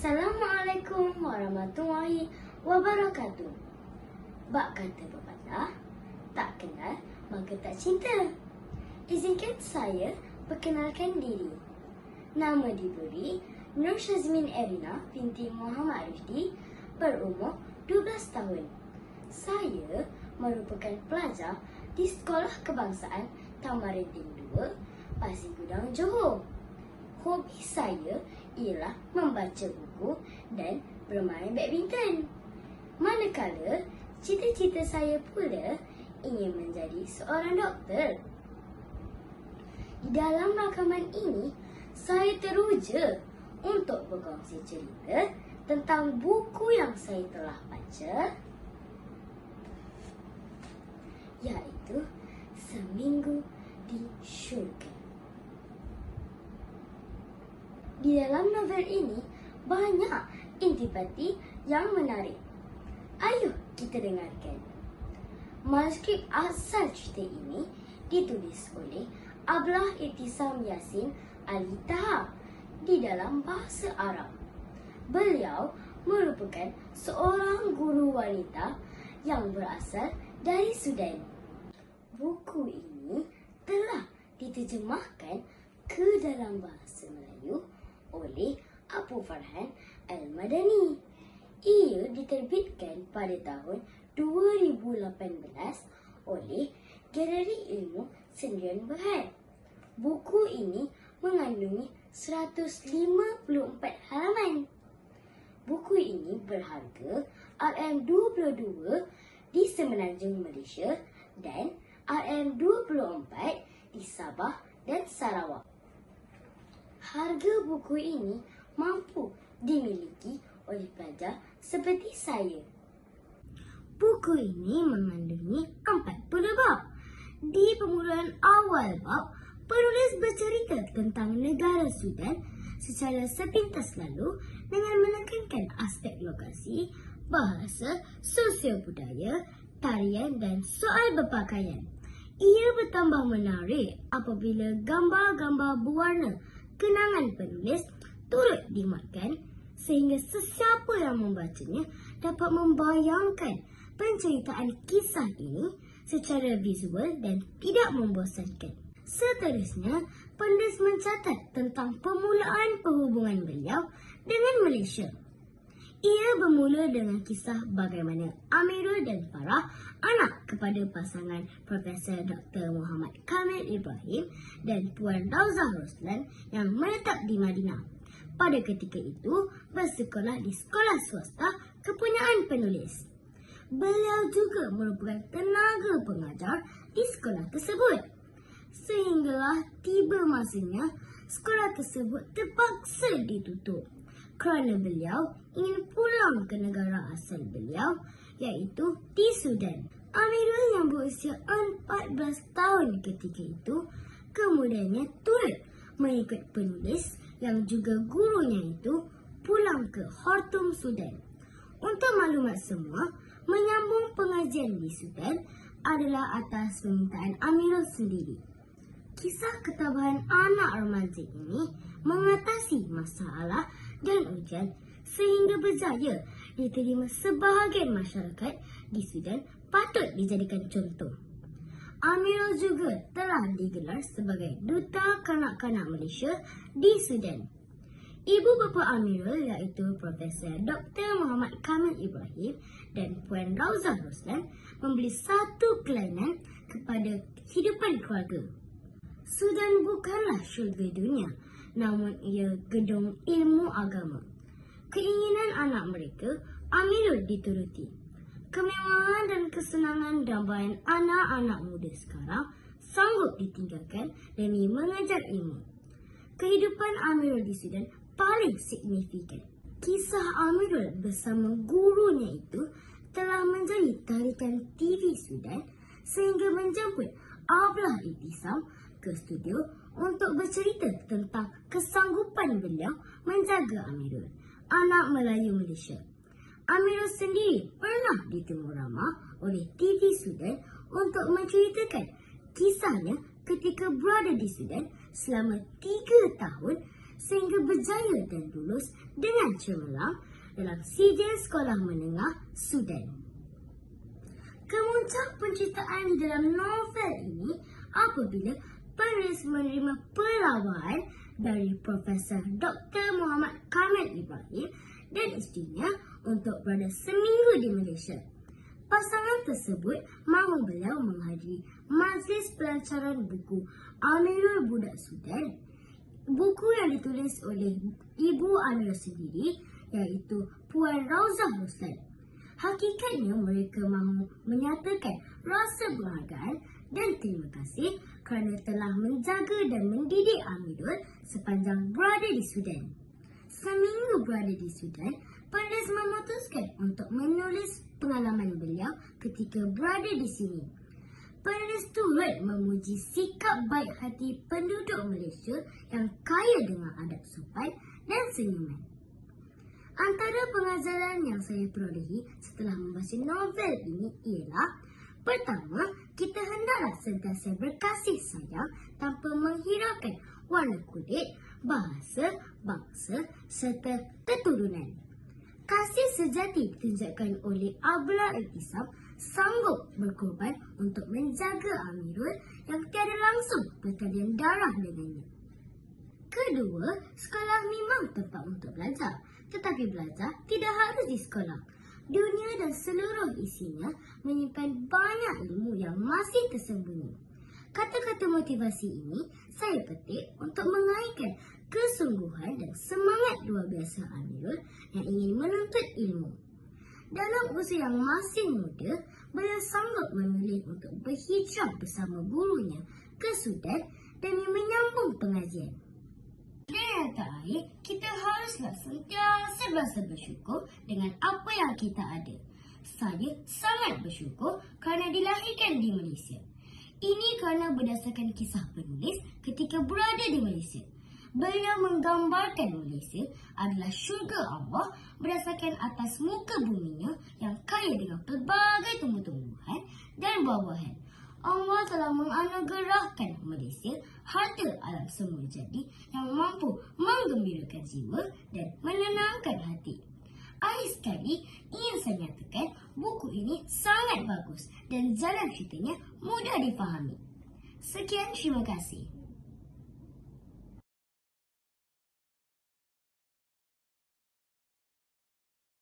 Assalamualaikum warahmatullahi wabarakatuh. Bak kata pepatah, tak kenal maka tak cinta. Izinkan saya perkenalkan diri. Nama diberi Nur Syazmin Erina binti Muhammad Arifdi, berumur 12 tahun. Saya merupakan pelajar di Sekolah Kebangsaan Tamaridin 2, Pasir Gudang, Johor. Hobi saya ialah membaca buku dan bermain badminton. Manakala cita-cita saya pula ingin menjadi seorang doktor. Di dalam rakaman ini, saya teruja untuk berkongsi cerita tentang buku yang saya telah baca, iaitu Seminggu di Syurga. Di dalam novel ini, banyak intipati yang menarik. Ayuh kita dengarkan. Manuskrip asal cerita ini ditulis oleh Ablah Ittisam Yassin Ali Taha di dalam bahasa Arab. Beliau merupakan seorang guru wanita yang berasal dari Sudan. Buku ini telah diterjemahkan ke dalam bahasa Melayu oleh Abu Farhan Al-Madani. Ia diterbitkan pada tahun 2018 oleh Galeri Ilmu Sendirian Berhad. Buku ini mengandungi 154 halaman. Buku ini berharga RM22 di Semenanjung Malaysia dan RM24 di Sabah dan Sarawak. Harga buku ini mampu dimiliki oleh pelajar seperti saya. Buku ini mengandungi 40 bab. Di permulaan awal bab, penulis bercerita tentang negara Sudan secara sepintas lalu dengan menekankan aspek lokasi, bahasa, sosial budaya, tarian dan soal berpakaian. Ia bertambah menarik apabila gambar-gambar berwarna kenangan penulis turut dimuatkan sehingga sesiapa yang membacanya dapat membayangkan penceritaan kisah ini secara visual dan tidak membosankan. Seterusnya, penulis mencatat tentang permulaan perhubungan beliau dengan Malaysia. Ia bermula dengan kisah bagaimana Amirul dan Farah, anak kepada pasangan Profesor Dr. Muhammad Kamil Ibrahim dan Puan Rauzah Roslan yang menetap di Madinah. Pada ketika itu, bersekolah di sekolah swasta kepunyaan penulis. Beliau juga merupakan tenaga pengajar di sekolah tersebut. Sehinggalah tiba masanya sekolah tersebut terpaksa ditutup kerana beliau ingin pulang ke negara asal beliau, iaitu di Sudan. Amirul yang berusia 14 tahun ketika itu kemudiannya turut mengikut penulis yang juga gurunya itu pulang ke Khartoum, Sudan. Untuk maklumat semua, menyambung pengajian di Sudan adalah atas permintaan Amirul sendiri. Kisah ketabahan anak remaja ini mengatasi masalah dan ujian sehingga berjaya diterima sebahagian masyarakat di Sudan patut dijadikan contoh. Amirul juga telah digelar sebagai Duta Kanak-kanak Malaysia di Sudan. Ibu bapa Amirul iaitu Profesor Dr. Muhammad Kamil Ibrahim dan Puan Rauzah Roslan memberi satu kelainan kepada kehidupan keluarga. Sudan bukanlah syurga dunia, namun ia gedung ilmu agama. Keinginan anak mereka, Amirul dituruti. Kemewahan dan kesenangan dambaan anak-anak muda sekarang sanggup ditinggalkan demi mengajar ilmu. Kehidupan Amirul di Sudan paling signifikan. Kisah Amirul bersama gurunya itu telah menjadi tarikan TV Sudan sehingga menjemput Ablah Ittisam ke studio untuk bercerita tentang kesanggupan beliau menjaga Amirul, anak Melayu Malaysia. Amirul sendiri pernah ditemu ramah oleh TV Sudan untuk menceritakan kisahnya ketika berada di Sudan selama 3 tahun sehingga berjaya dan lulus dengan cemerlang dalam sijil sekolah menengah Sudan. Kemuncak penceritaan di dalam novel ini apabila penulis menerima pelawaan dari Profesor Dr. Muhammad Kamil Ibrahim dan isterinya untuk berada seminggu di Malaysia. Pasangan tersebut mahu beliau menghadiri majlis pelancaran buku Amirul Budak Sudan. Buku yang ditulis oleh Ibu Amirul sendiri, iaitu Puan Rauzah Roslan. Hakikatnya mereka mahu menyatakan rasa penghargaan dan terima kasih kerana telah menjaga dan mendidik Amirul sepanjang berada di Sudan. Seminggu berada di Sudan, penulis memutuskan untuk menulis pengalaman beliau ketika berada di sini. Penulis turut memuji sikap baik hati penduduk Malaysia yang kaya dengan adab sopan dan senyuman. Antara pengajaran yang saya perolehi setelah membaca novel ini ialah: pertama, kita hendaklah sentiasa berkasih sayang tanpa menghiraukan warna kulit, bahasa, bangsa serta keturunan. Kasih sejati ditunjukkan oleh Abdullah Al-Isam sanggup berkorban untuk menjaga Amirul yang tiada langsung bertalian darah dengannya. Kedua, sekolah memang tempat untuk belajar, tetapi belajar tidak harus di sekolah. Dunia dan seluruh isinya menyimpan banyak ilmu yang masih tersembunyi. Kata-kata motivasi ini saya petik untuk mengaitkan kesungguhan dan semangat luar biasa Amirul yang ingin menuntut ilmu. Dalam usia yang masih muda, beliau sanggup memilih untuk berhijrah bersama gurunya ke Sudan demi menyambung pengajian. Dan yang terakhir, kita haruslah sentiasa berasa bersyukur dengan apa yang kita ada. Saya sangat bersyukur kerana dilahirkan di Malaysia. Ini kerana berdasarkan kisah penulis ketika berada di Malaysia. Beliau menggambarkan Malaysia adalah syurga Allah berdasarkan atas muka buminya yang kaya dengan pelbagai tumbuh-tumbuhan dan buah-buahan. Allah telah menganugerahkan Malaysia harta alam semula jadi yang mampu menggembirakan jiwa dan menenangkan hati. Akhir sekali, ingin saya nyatakan buku ini sangat bagus dan jalan ceritanya mudah difahami. Sekian, terima kasih.